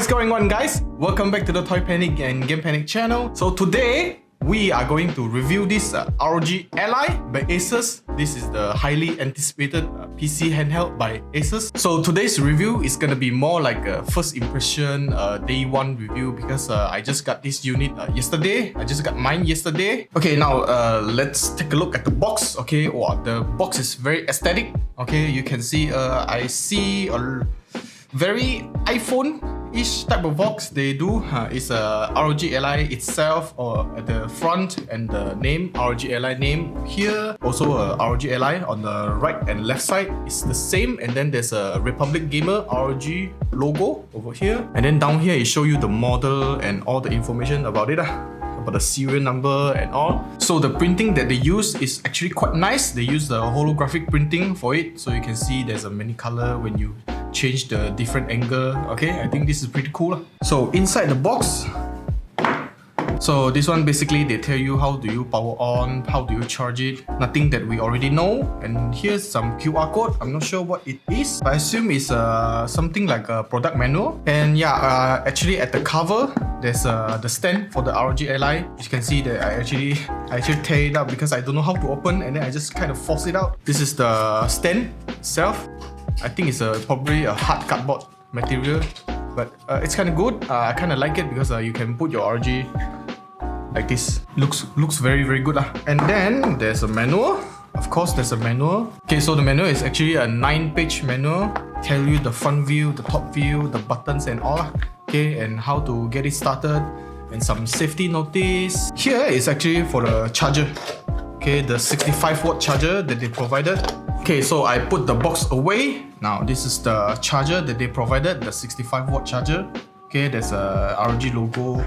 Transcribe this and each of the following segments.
What is going on, guys? Welcome back to the ToyPanic and Gamepanic channel. So today we are going to review this ROG Ally by Asus. This is the highly anticipated PC handheld by Asus. So today's review is gonna be more like a first impression, day one review, because I just got this unit yesterday. I just got mine yesterday. Okay, now let's take a look at the box. Okay, wow, the box is very aesthetic. Okay, you can see I see a very iPhone-ish type of box they do. It's a ROG Ally itself, or at the front, and the name ROG Ally name here. Also ROG Ally on the right and left side is the same, and then there's a Republic Gamer ROG logo over here, and then down here it show you the model and all the information about it. About the serial number and all. So the printing that they use is actually quite nice. They use the holographic printing for it, so you can see there's a many color when you change the different angle. Okay, I think this is pretty cool. So inside the box, so this one basically they tell you how do you power on, how do you charge it, nothing that we already know. And here's some QR code. I'm not sure what it is, but I assume it's something like a product manual. And yeah, actually at the cover there's the stand for the ROG Ally. You can see that I actually tear it up because I don't know how to open, and then I just kind of force it out. This is the stand itself. I think it's probably a hard cardboard material, but it's kind of good. I kind of like it because you can put your ROG like this. Looks very good. And then there's a manual. Of course, there's a manual. Okay, so the manual is actually a 9-page manual. Tell you the front view, the top view, the buttons and all. Okay, and how to get it started, and some safety notice. Here is actually for the charger. Okay, the 65-watt charger that they provided. Okay, so I put the box away. Now this is the charger that they provided, the 65-watt charger. Okay, there's a ROG logo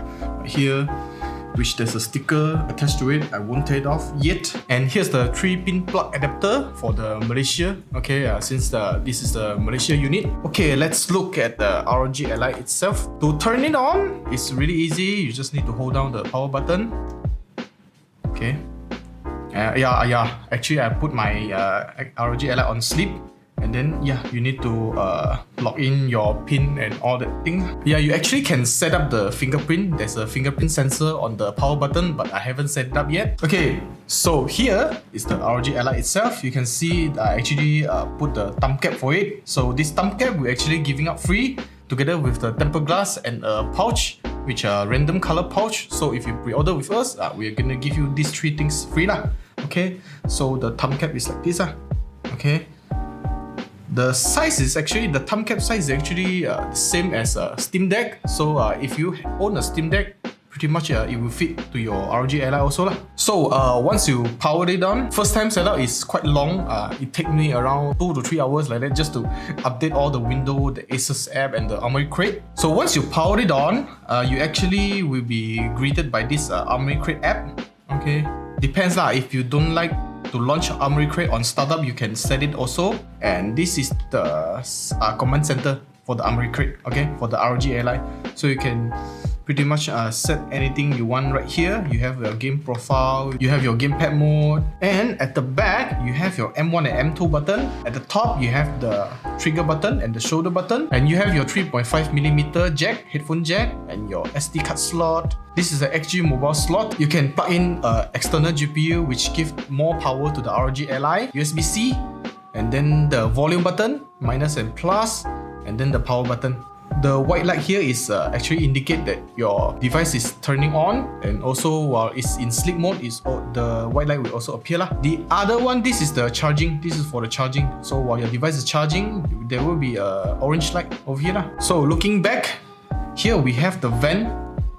here, which there's a sticker attached to it. I won't tear it off yet. And here's the 3-pin plug adapter for the Malaysia. Okay, since this is the Malaysia unit. Okay, let's look at the ROG Ally itself. To turn it on, it's really easy. You just need to hold down the power button. Okay. Yeah. Actually, I put my ROG Ally on sleep, and then yeah, you need to log in your pin and all that thing. Yeah, you actually can set up the fingerprint. There's a fingerprint sensor on the power button, but I haven't set it up yet. Okay, so here is the ROG Ally itself. You can see I actually put the thumb cap for it. So this thumb cap we're actually giving out free, together with the tempered glass and a pouch, which are random color pouch. So if you pre-order with us, we're gonna give you these 3 things free lah. Okay, so the thumb cap is like this. Okay, the size is actually, the thumb cap size is actually the same as a Steam Deck. So if you own a Steam Deck, pretty much it will fit to your ROG Ally also lah. So once you power it on, first time setup is quite long. It takes me around 2 to 3 hours like that, just to update all the window, the Asus app and the Armoury Crate. So once you power it on, you actually will be greeted by this Armoury Crate app. Okay, depends lah. If you don't like to launch Armoury Crate on startup, you can set it also. And this is the command center for the Armoury Crate. Okay, for the ROG Ally. So you can pretty much set anything you want right here. You have your game profile, you have your gamepad mode, and at the back you have your M1 and M2 button. At the top you have the trigger button and the shoulder button, and you have your 3.5mm jack, headphone jack, and your SD card slot. This is an XG mobile slot. You can plug in external GPU, which gives more power to the ROG Ally, USB-C, and then the volume button, minus and plus, and then the power button. The white light here is actually indicate that your device is turning on, and also while it's in sleep mode, the white light will also appear lah. The other one, this is the charging. This is for the charging. So while your device is charging, there will be a orange light over here lah. So looking back, here we have the vent.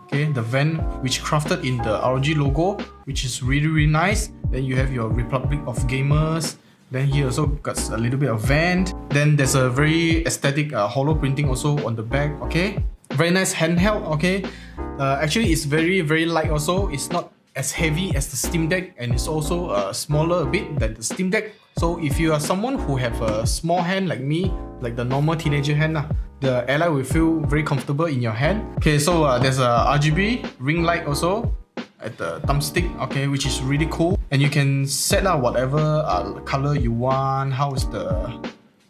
Okay, the vent which crafted in the ROG logo, which is really nice. Then you have your Republic of Gamers. Then here also got a little bit of vent. Then there's a very aesthetic hollow printing also on the back. Okay, very nice handheld. Okay, actually it's very light also. It's not as heavy as the Steam Deck, and it's also smaller a bit than the Steam Deck. So if you are someone who have a small hand like me, like the normal teenager hand, the Ally will feel very comfortable in your hand. Okay, so there's a RGB ring light also at the thumbstick, okay, which is really cool. And you can set up whatever color you want.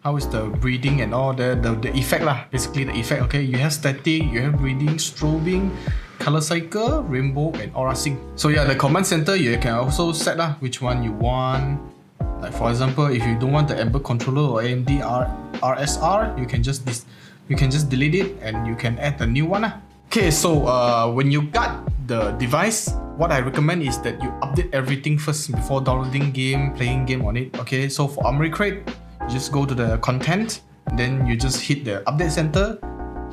how is the breathing and all the effect lah. Basically the effect, okay? You have static, you have breathing, strobing, color cycle, rainbow, and aura sync. So yeah, the command center you can also set lah which one you want. Like for example, if you don't want the Amber controller or AMD RSR, you can just delete it and you can add a new one lah. Okay, so when you got the device, what I recommend is that you update everything first before downloading game, playing game on it. Okay, so for Armory Crate, you just go to the content, then you just hit the update center,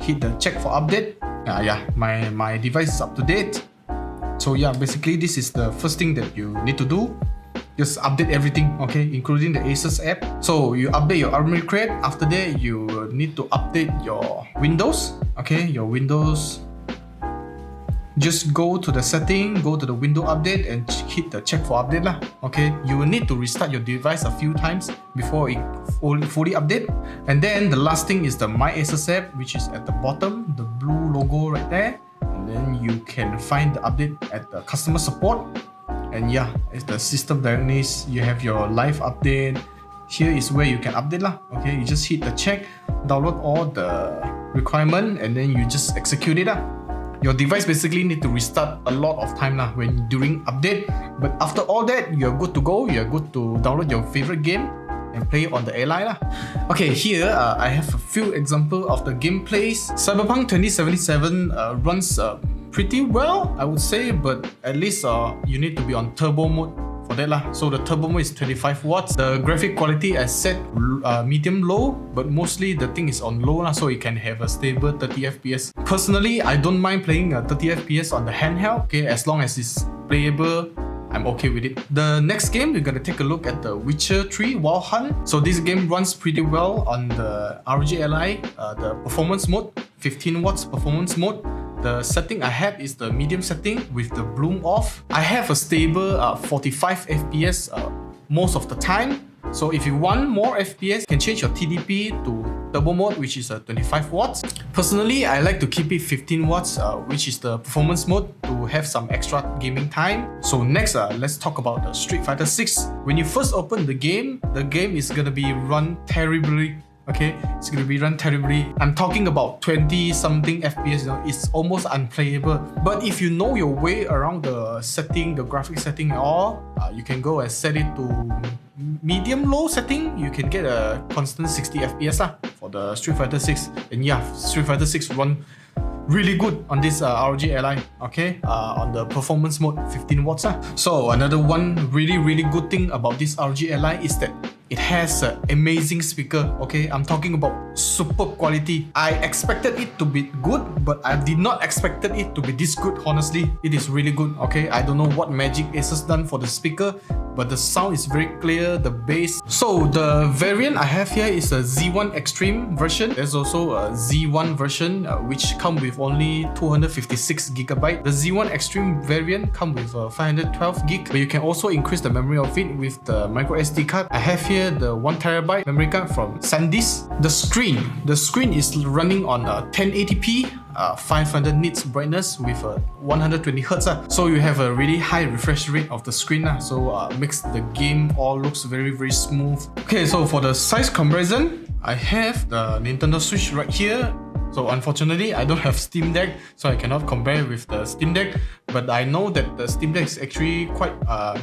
hit the check for update. Yeah, my device is up to date. So yeah, basically this is the first thing that you need to do. Just update everything, okay, including the Asus app. So you update your Armory Crate. After that, you need to update your Windows. Okay, your Windows. Just go to the setting, go to the window update and hit the check for update lah. Okay, you will need to restart your device a few times before it fully update. And then the last thing is the My Asus app, which is at the bottom, the blue logo right there. And then you can find the update at the customer support. And yeah, it's the system diagnosis. You have your live update. Here is where you can update lah. Okay, you just hit the check, download all the requirement, and then you just execute it lah. Your device basically need to restart a lot of time lah when during update. But after all that, you're good to go. You're good to download your favorite game and play it on the Ally lah. Okay, here I have a few examples of the gameplays. Cyberpunk 2077 runs pretty well, I would say, but at least you need to be on turbo mode for that lah. So the turbo mode is 25 watts. The graphic quality I set medium low, but mostly the thing is on low lah, so it can have a stable 30 FPS. Personally, I don't mind playing 30 FPS on the handheld, okay, as long as it's playable. I'm okay with it. The next game, we're gonna take a look at the Witcher 3 Wild Hunt. So this game runs pretty well on the ROG Ally, the performance mode, 15 watts performance mode. The setting I have is the medium setting with the bloom off. I have a stable 45 FPS most of the time. So if you want more FPS, you can change your TDP to turbo mode, which is 25 watts. Personally, I like to keep it 15 watts, which is the performance mode, to have some extra gaming time. So next, let's talk about the Street Fighter 6. When you first open the game is gonna be run terribly. Okay, it's gonna be run terribly. I'm talking about 20 something FPS, you know, it's almost unplayable. But if you know your way around the setting, the graphic setting and all, you can go and set it to medium low setting. You can get a constant 60 FPS lah for the Street Fighter 6. And yeah, Street Fighter 6 run really good on this ROG Ally, okay, on the performance mode, 15 watts lah. So another one really good thing about this ROG Ally is that it has an amazing speaker, okay? I'm talking about superb quality. I expected it to be good, but I did not expect it to be this good, honestly. It is really good, okay? I don't know what magic Asus done for the speaker, but the sound is very clear, the bass. So the variant I have here is a Z1 Extreme version. There's also a Z1 version, which come with only 256GB. The Z1 Extreme variant come with 512GB, but you can also increase the memory of it with the micro SD card. I have here the 1TB memory card from SanDisk. The screen is running on 1080p, 500 nits brightness with 120Hz. So you have a really high refresh rate of the screen, so makes the game all looks very smooth. Okay, so for the size comparison, I have the Nintendo Switch right here. So unfortunately, I don't have Steam Deck, so I cannot compare with the Steam Deck. But I know that the Steam Deck is actually quite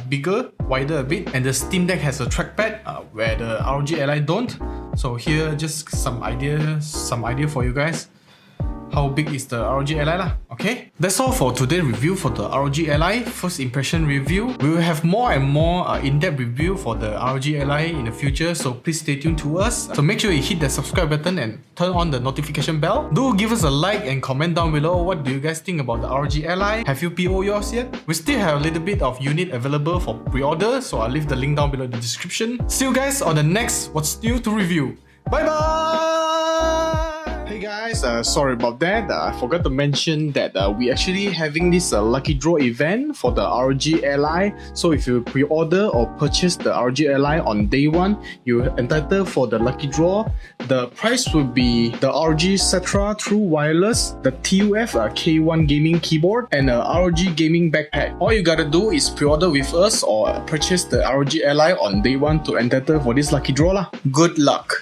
bigger, wider a bit, and the Steam Deck has a trackpad where the ROG Ally don't. So here, just some idea for you guys. How big is the ROG Ally lah? Okay, that's all for today's review for the ROG Ally first impression review. We will have more and more in-depth review for the ROG Ally in the future, so please stay tuned to us. So make sure you hit the subscribe button and turn on the notification bell. Do give us a like and comment down below what do you guys think about the ROG Ally. Have you PO yours yet? We still have a little bit of unit available for pre-order, so I'll leave the link down below in the description. See you guys on the next What's New to Review. Bye bye! Hey guys, sorry about that. I forgot to mention that we actually having this lucky draw event for the ROG Ally. So if you pre-order or purchase the ROG Ally on day 1, you're entitled for the lucky draw. The prize will be the ROG Cetra True Wireless, the TUF K1 gaming keyboard, and a ROG gaming backpack. All you gotta do is pre-order with us or purchase the ROG Ally on day 1 to entitle for this lucky draw lah. Good luck!